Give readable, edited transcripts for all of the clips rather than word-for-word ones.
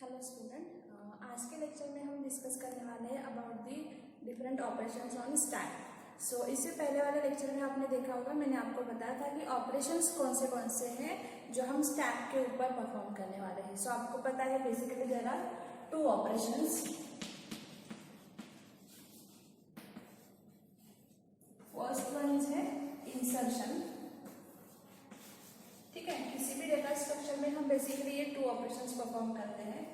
Hello student, आज के lecture में हम डिस्कस करने वाले हैं about the different operations on stack. So इससे पहले वाले लेक्चर में आपने देखा होगा, मैंने आपको बताया था कि ऑपरेशंस कौन से हैं जो हम स्टैक के ऊपर परफॉर्म करने वाले हैं। सो आपको पता है basically there are two operations. First one is है इंसर्शन। ठीक है, किसी भी डेटा स्ट्रक्चर में हम बेसिकली ये टू ऑपरेशंस परफॉर्म करते हैं।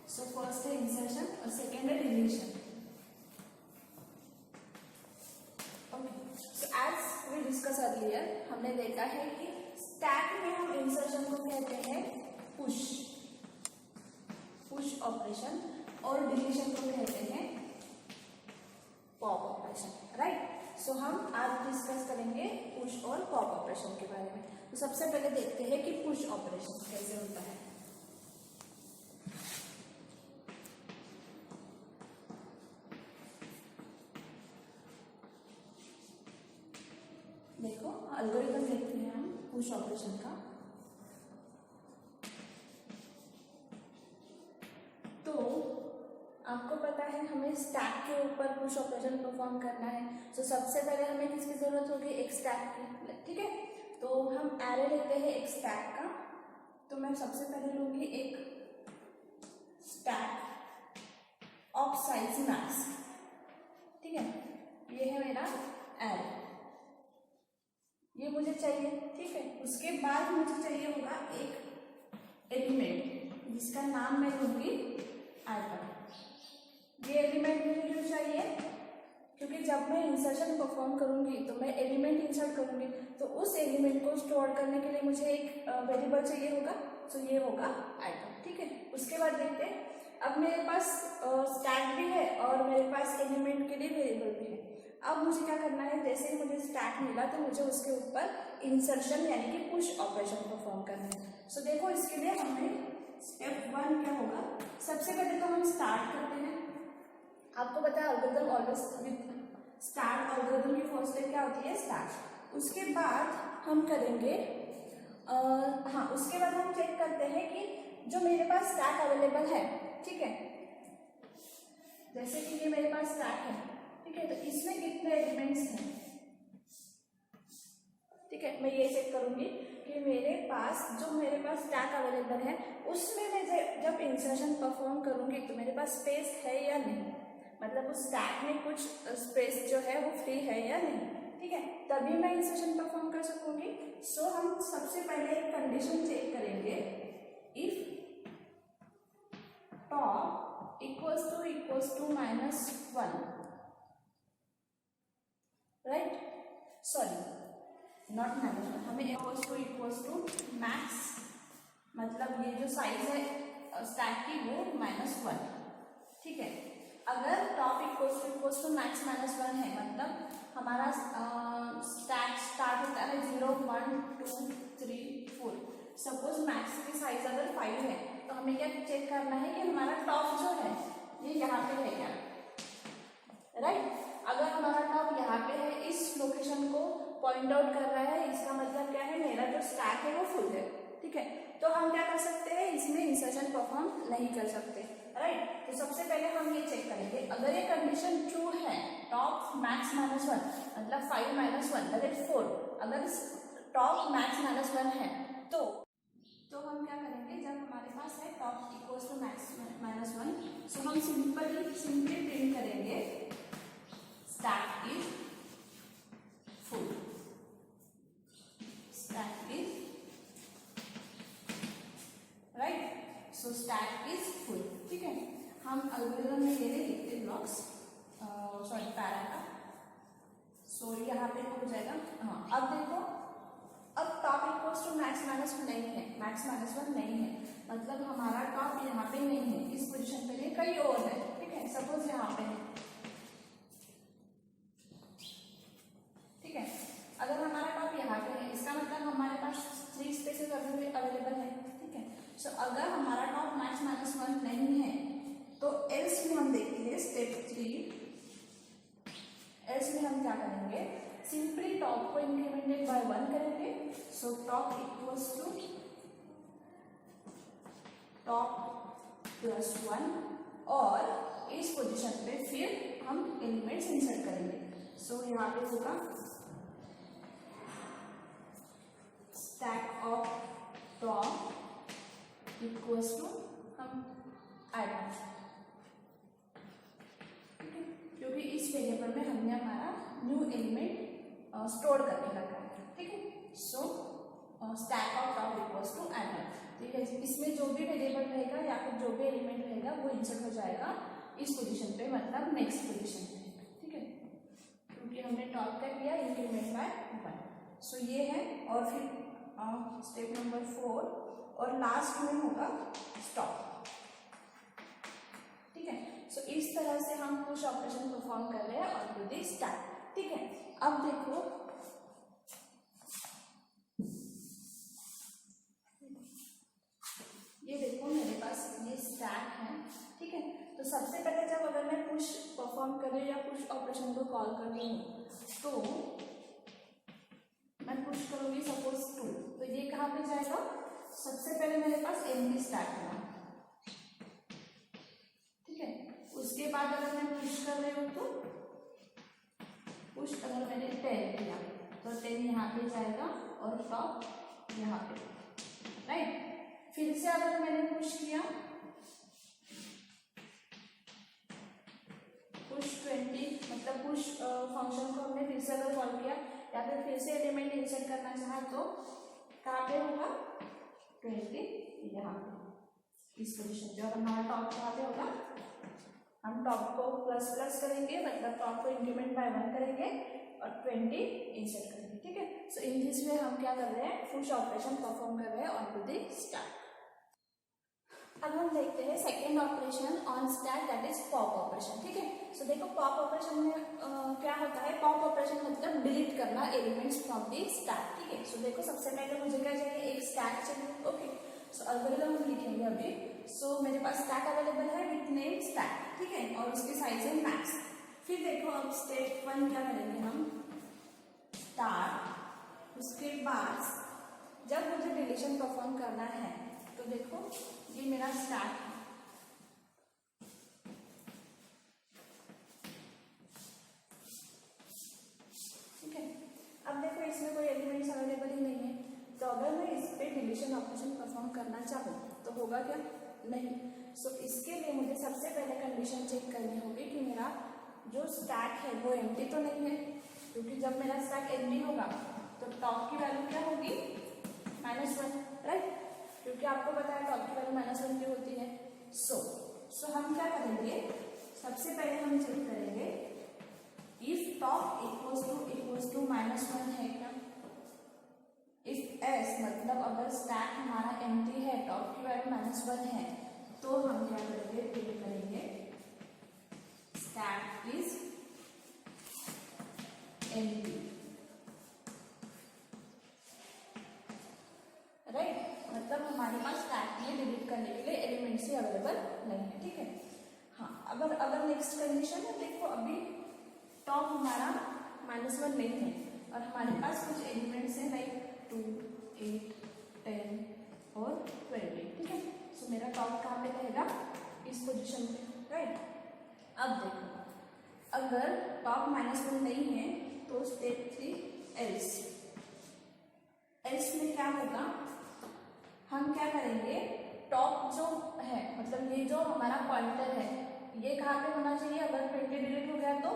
सो फर्स्ट है इंसर्शन और सेकेंड है deletion. Okay, so as we discuss earlier हमने देखा है कि स्टैक में हम इंसर्शन को कहते हैं पुश ऑपरेशन और डिलीशन को कहते हैं पॉप ऑपरेशन, राइट। सो हम आज डिस्कस करेंगे पुश और पॉप ऑपरेशन के बारे में। तो सबसे पहले देखते हैं कि पुश ऑपरेशन कैसे होता है। देखो, एल्गोरिथम देखते हैं हम पुश ऑपरेशन का। तो आपको पता है हमें स्टैक के ऊपर पुश ऑपरेशन परफॉर्म करना है। तो सबसे पहले हमें किसकी जरूरत होगी? एक स्टैक की। ठीक है, तो हम एरे लेते हैं एक स्टैक का। तो मैं सबसे पहले लूंगी एक स्टैक ऑफ साइज मैक्स। ठीक है, ये है मेरा एरे, ये मुझे चाहिए। ठीक है, उसके बाद मुझे चाहिए होगा एक एलिमेंट जिसका नाम मैं लूंगी आइटम। ये एलिमेंट मुझे क्यों चाहिए? क्योंकि जब मैं इंसर्शन परफॉर्म करूंगी तो मैं एलिमेंट इंसर्ट करूंगी, तो उस एलिमेंट को स्टोर करने के लिए मुझे एक वेरिएबल चाहिए होगा। तो ये होगा आइटम। ठीक है, उसके बाद देखते हैं, अब मेरे पास स्टैक भी है और मेरे पास एलिमेंट के लिए वेरिएबल भी है। अब मुझे क्या करना है? जैसे ही मुझे स्टैक मिला तो मुझे उसके ऊपर इंसर्शन यानी कि पुश ऑपरेशन परफॉर्म करना है। सो देखो, इसके लिए हमें स्टेप 1 क्या होगा? सबसे पहले तो हम स्टार्ट करते हैं। आपको पता है algorithm always with start, algorithm की फर्स्ट स्टेप क्या होती है? स्टार्ट। उसके बाद हम करेंगे उसके बाद हम चेक करते हैं कि जो मेरे पास स्टैक अवेलेबल है, ठीक है, जैसे कि ये मेरे पास स्टैक है, ठीक है, तो इसमें कितने एलिमेंट्स हैं? ठीक है, मैं ये चेक करूंगी कि मेरे पास स्टैक अवेलेबल है उसमें मैं जब इंसर्शन परफॉर्म करूंगी तो मेरे पास स्पेस है या नहीं, मतलब उस स्टैक में कुछ स्पेस जो है वो फ्री है या नहीं। ठीक है, तभी मैं इंसर्शन परफॉर्म कर सकूंगी। सो हम सबसे पहले एक कंडीशन चेक करेंगे, if top equals to -1, right, sorry not -1, हमें इक्वल्स टू मैक्स, मतलब ये जो साइज है स्टैक की वो -1। ठीक है, अगर टॉप इक्वल्स टू मैक्स -1 है, मतलब हमारा स्टैक स्टार्ट होता है 0 1 2 3 4। सपोज मैक्स की साइज अगर 5 है तो हमें क्या चेक करना है कि हमारा टॉप जो है ये यहाँ पे है क्या, राइट। अगर हमारा टॉप यहाँ पे है, इस लोकेशन को पॉइंट आउट कर रहा है, इसका मतलब क्या है? मेरा जो स्टैक है वो फुल है। ठीक है, तो हम क्या कर सकते हैं? इसमें इंसर्शन परफॉर्म नहीं कर सकते, राइट। तो सबसे पहले हम ये चेक करेंगे, अगर ये कंडीशन ट्रू है, टॉप मैक्स -1 मतलब 5 -1 दैट इज 4, अगर टॉप मैक्स -1 है तो हम क्या करेंगे? जब हमारे पास है टॉप इक्वल्स टू मैक्स -1, सो हम सिंपली प्रिंट करेंगे stack is full, stack is right, so stack is full. ठीक है, हम एल्गोरिथम में ये लिखते ब्लॉक्स, सॉरी पैरा का। सो यहाँ पे हो जाएगा। हाँ, अब देखो, अब टॉप इक्वल्स टू मैक्स -1 नहीं है, मैक्स -1 नहीं है, मतलब हमारा टॉप यहाँ पे नहीं है, इस पोजीशन पे नहीं, कहीं और है। ठीक है, सपोज यहाँ पे है। ठीक है, अगर हमारा टॉप यहाँ पे है, इसका मतलब हमारे पास 3 स्पेसेस अवेलेबल है। ठीक है, सो अगर हमारा टॉप मैक्स -1 नहीं है तो एल्स में हम देखेंगे स्टेप 3। एल्स में हम क्या करेंगे? सिंपली टॉप को इंक्रीमेंटेड बाय 1 करेंगे। So top equals to top +1 और इस पोजीशन पे फिर हम एलिमेंट्स इंसर्ट करेंगे। सो यहाँ पे होगा stack of top equals to हम आइटम, क्योंकि इस वेरिएबल में हमने हमारा न्यू एलिमेंट स्टोर करके रखा है। ठीक है, so stack of top equals to item. ठीक है, इसमें जो भी वेरिएबल रहेगा या फिर जो भी एलिमेंट रहेगा वो इंसर्ट हो जाएगा इस पोजीशन पे, मतलब नेक्स्ट पोजीशन पे। ठीक है, क्योंकि हमने टॉप का किया इंक्रीमेंट बाय 1। सो ये है, और फिर स्टेप नंबर 4 और लास्ट में होगा स्टॉप। ठीक है, सो इस तरह से हम पुश ऑपरेशन परफॉर्म कर रहे हैं और टू दी स्टैक। ठीक है, अब देखो ये देखो मेरे पास ये स्टैक है। ठीक है, तो सबसे पहले जब अगर मैं पुश परफॉर्म कर रही हूँ या पुश ऑपरेशन को कॉल कर रही हूँ तो मैं पुश करूंगी सपोज 2, तो ये कहाँ पे जाएगा? सबसे पहले मेरे पास एम्प्टी स्टैक है। ठीक है, उसके बाद अगर मैं पुश कर रही हूँ तो पुश अगर मैंने 10 किया तो 10 यहाँ पे जाएगा और टॉप यहाँ पे, राइट। फिर से अगर मैंने पुश किया पुश 20, मतलब पुश फंक्शन को हमने फिर से अगर कॉल किया या फिर से एलिमेंट इंसर्ट करना चाहा तो कहाँ पे होगा? 20 यहाँ पे इस पोजीशन पे, और हमारा टॉप कहाँ पे होगा? हम टॉप को प्लस प्लस करेंगे, मतलब टॉप को इंक्रीमेंट बाय 1 करेंगे और 20 इंसर्ट करेंगे। ठीक है, सो इन दिस वे हम क्या कर रहे हैं? पुश ऑपरेशन परफॉर्म कर रहे हैं ऑन टू द स्टैक। अब हम देखते हैं second operation on stack, that is pop operation. ठीक है, सो देखो पॉप ऑपरेशन में क्या होता है? पॉप ऑपरेशन मतलब डिलीट करना एलिमेंट्स फ्रॉम द स्टैक। ठीक है, सो देखो सबसे पहले मुझे क्या चाहिए? एक स्टैक चाहिए। ओके, सो एल्गोरिथम हम लिखेंगे अभी। सो मेरे पास स्टैक अवेलेबल है विथ नेम स्टैक। ठीक है, और उसकी साइज है मैक्स। फिर देखो अब स्टेप 1 क्या करेंगे हम? स्टार्ट, उसके बाद जब मुझे डिलीशन परफॉर्म करना है तो देखो ये मेरा स्टैक है। ठीक है, अब देखो इसमें कोई एलिमेंट्स अवेलेबल ही नहीं है, तो अगर मैं इस पे डिलीशन ऑपरेशन परफॉर्म करना चाहूँ तो होगा क्या? नहीं। सो इसके लिए मुझे सबसे पहले कंडीशन चेक करनी होगी कि मेरा जो स्टैक है वो एम्प्टी तो नहीं है, क्योंकि जब मेरा स्टैक एम्प्टी होगा तो टॉप की वैल्यू क्या होगी? -1, राइट, क्योंकि आपको पता है टॉप की वैल्यू -1 की होती है। सो हम क्या करेंगे? सबसे पहले हम चेक करेंगे इफ टॉप इक्वल्स टू -1 है क्या? इफ एस मतलब अगर स्टैक हमारा एम्प्टी है, टॉप की वैल्यू -1 है, तो हम क्या करेंगे? प्रिंट करेंगे स्टैक इज एम्प्टी, राइट, मतलब हमारे पास स्टैक में डिलीट करने के लिए एलिमेंट्स ही अवेलेबल नहीं है। ठीक है, हाँ, अगर नेक्स्ट कंडीशन है, देखो अभी टॉप हमारा -1 नहीं है और हमारे पास कुछ एलिमेंट्स हैं लाइक 2, 8, 10 और 20। ठीक है, सो मेरा टॉप कहाँ पे रहेगा? इस पोजीशन पे, राइट। अब देखो अगर टॉप -1 नहीं है तो स्टेप 3 एल्स में क्या होगा? हम क्या करेंगे? टॉप जो है, मतलब ये जो हमारा पॉइंटर है, ये कहाँ पे होना चाहिए? अगर 20 डिलीट हो गया तो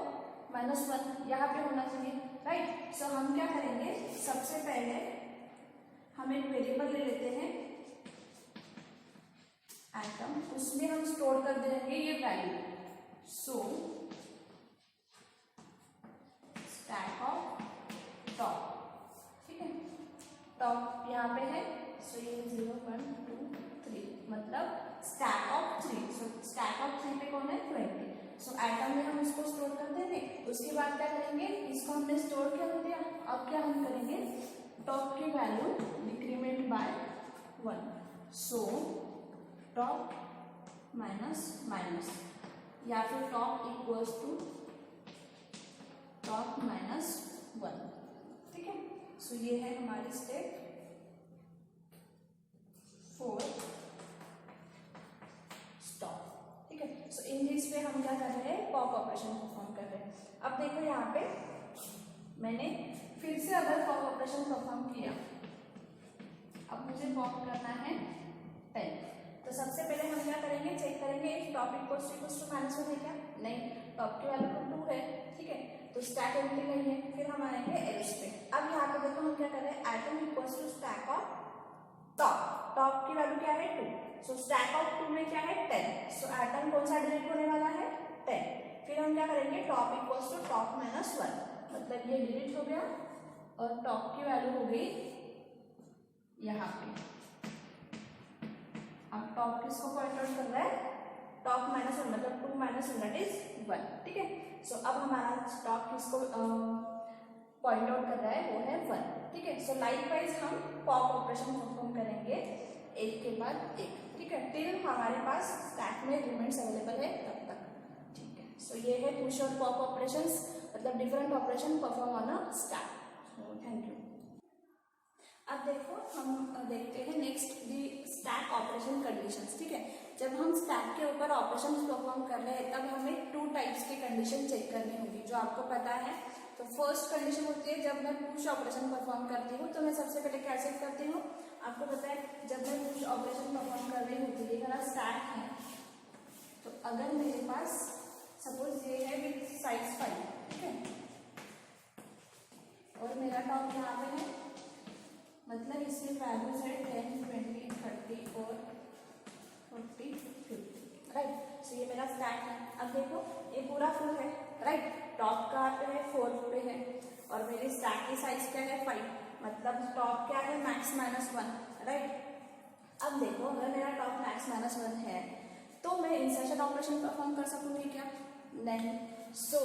-1 यहाँ पे होना चाहिए, राइट। सो हम क्या करेंगे? सबसे पहले हम एक वेरिएबल ले लेते हैं एटम, उसमें हम स्टोर कर देंगे ये value. So stack of top, ठीक है, टॉप यहाँ पे है, सो ये 0, 1, 2, 3, मतलब stack of 3। So stack of 3 पे कौन है? 20। सो एटम में हम इसको स्टोर कर देंगे। उसके बाद क्या करेंगे? इसको हमने स्टोर कर दिया, अब क्या हम करेंगे? टॉप की value decrement by 1। So top minus या फिर टॉप इक्वल्स टू टॉप -1। ठीक है, सो ये है हमारी स्टेप 4 सो इन दिस पे हम क्या कर रहे हैं, पॉप ऑपरेशन परफॉर्म कर रहे हैं। अब देखो यहाँ पे मैंने फिर से अगर पॉप ऑपरेशन परफॉर्म किया, अब मुझे पॉप करना है 10, तो सबसे पहले हम क्या करेंगे, चेक करेंगे टॉप इक्वल्स टू -1 है क्या, नहीं, टॉप की वैल्यू तो 2 है, ठीक है, तो स्टैक एम्प्टी नहीं है। फिर हम आएंगे एल्स पे। अब यहाँ पे देखो हम क्या कर रहे हैं, item equals to stack of top, top की वैल्यू क्या है 2, सो स्टैक ऑफ 2 में क्या है 10, सो आइटम कौन सा डिलीट होने वाला है 10। फिर हम क्या करेंगे, टॉप इक्वल्स टू टॉप -1, मतलब ये डिलीट हो गया और टॉप की वैल्यू हो गई यहाँ पे। अब टॉप किसको पॉइंट आउट कर रहा है, टॉप -1 मतलब 2 - 1 दैट इज 1, ठीक है। सो अब हमारा टॉप किसको पॉइंट आउट कर रहा है, वो है 1, ठीक है। सो लाइकवाइज हम पॉप ऑपरेशन परफॉर्म करेंगे एक के बाद एक, ठीक है, टिल हमारे पास स्टैक में एलिमेंट्स अवेलेबल है तब तक, ठीक है। सो ये है पुश और पॉप ऑपरेशंस, मतलब different operation perform on a stack. So thank you. अब देखो हम देखते हैं नेक्स्ट दी स्टैक ऑपरेशन कंडीशंस, ठीक है। जब हम स्टैक के ऊपर ऑपरेशन परफॉर्म कर रहे हैं तब हमें 2 टाइप्स की कंडीशन चेक करनी होगी, जो आपको पता है। तो फर्स्ट कंडीशन होती है जब मैं पुश ऑपरेशन परफॉर्म करती हूँ तो मैं सबसे पहले क्या चेक करती हूँ, आपको पता है जब मैं पुश ऑपरेशन परफॉर्म कर रही होती है, मेरा स्टैक है, तो अगर मेरे पास सपोज ये है विथ साइज 5, ठीक है, और मेरा टॉप यहाँ पे है, मतलब इसमें वैल्यूज है 10, 20, 30 और 40, 50, राइट। सो ये मेरा स्टैक है। अब देखो ये पूरा फुल है, राइट, टॉप कहाँ पे है 4 पे है, और मेरी स्टैक की साइज क्या है 5, मतलब टॉप क्या है मैक्स -1, राइट। अब देखो अगर मेरा टॉप मैक्स -1 है तो मैं इंसर्शन ऑपरेशन परफॉर्म कर सकूंगी क्या, नहीं। सो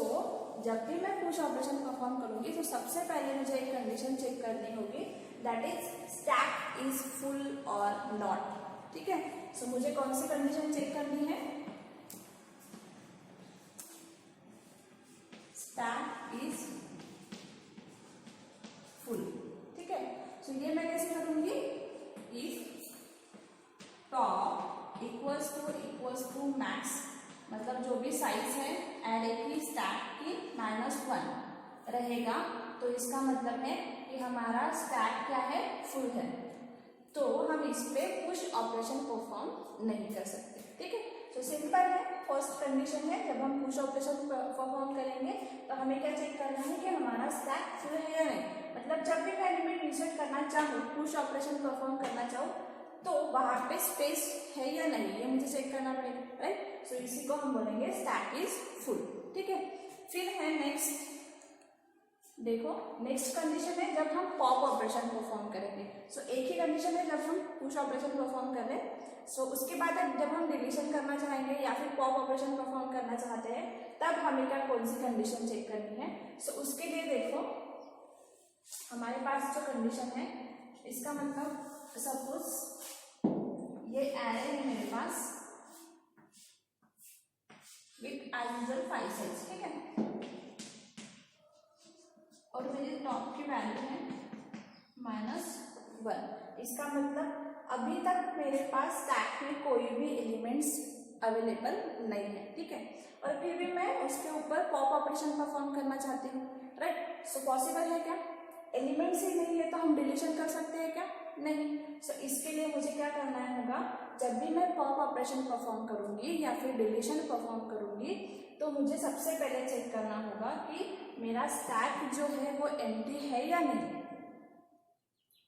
जब भी मैं पुश ऑपरेशन परफॉर्म करूंगी तो सबसे पहले मुझे एक कंडीशन चेक करनी होगी, that is stack is full और नॉट, ठीक है। सो मुझे कौन सी कंडीशन चेक करनी है, स्टैक इज फुल, ठीक है। सो ये मैं कैसे करूंगी, if top equals to max, मतलब जो भी साइज है एड की स्टैक की -1 रहेगा, तो इसका मतलब है कि हमारा स्टैक क्या है फुल है, तो हम इस पे पुश ऑपरेशन परफॉर्म नहीं कर सकते, ठीक है। तो सिंपल है, फर्स्ट कंडीशन है जब हम पुश ऑपरेशन परफॉर्म करेंगे तो हमें क्या चेक करना है कि हमारा स्टैक फुल है या नहीं, मतलब जब भी मैं एलिमेंट इंसर्ट करना चाहूँ, पुश ऑपरेशन परफॉर्म करना चाहूँ, तो वहां पे स्पेस है या नहीं ये मुझे चेक करना पड़ेगा, राइट। सो इसी को हम बोलेंगे स्टैक इज फुल, ठीक है। फिर है नेक्स्ट, देखो नेक्स्ट कंडीशन है जब हम पॉप ऑपरेशन परफॉर्म करेंगे। सो एक ही कंडीशन है जब हम पुश ऑपरेशन परफॉर्म कर रहे हैं, सो उसके बाद जब हम डिलीशन करना चाहेंगे या फिर पॉप ऑपरेशन परफॉर्म करना चाहते हैं तब हमें क्या कौन सी कंडीशन चेक करनी है। सो उसके लिए देखो हमारे पास जो कंडीशन है, इसका मतलब सपोज ये एरे है मेरे पास विथ एज यूजुअल 5 साइज, ठीक है, और मेरी टॉप की वैल्यू है -1। इसका मतलब अभी तक मेरे पास स्टैक में कोई भी एलिमेंट्स अवेलेबल नहीं है, ठीक है, और फिर भी मैं उसके ऊपर पॉप ऑपरेशन परफॉर्म करना चाहती हूँ, राइट। सो पॉसिबल है क्या, एलिमेंट्स ही नहीं है तो हम डिलीशन कर सकते हैं क्या, नहीं। सो इसके लिए मुझे क्या करना होगा, जब भी मैं पॉप ऑपरेशन परफॉर्म करूंगी या फिर डिलीशन परफॉर्म करूंगी तो मुझे सबसे पहले चेक करना होगा कि मेरा स्टैक जो है वो एम्प्टी है या नहीं।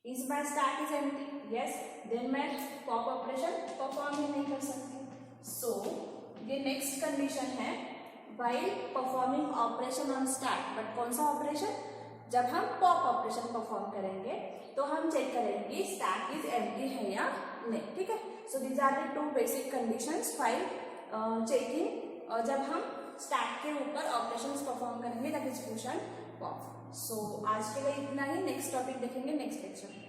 Is my stack is empty, yes, then मैं पॉप ऑपरेशन परफॉर्म ही नहीं कर सकती। सो ये नेक्स्ट कंडीशन है while performing operation on stack, but कौन सा ऑपरेशन, जब हम पॉप ऑपरेशन परफॉर्म करेंगे तो हम चेक करेंगे स्टैक इज एम्प्टी है या नहीं, ठीक है। So these are the 2 basic conditions while checking, और जब हम स्टैक के ऊपर ऑपरेशंस परफॉर्म करेंगे that is push and pop. So आज के लिए इतना ही, नेक्स्ट टॉपिक देखेंगे नेक्स्ट लेक्चर में।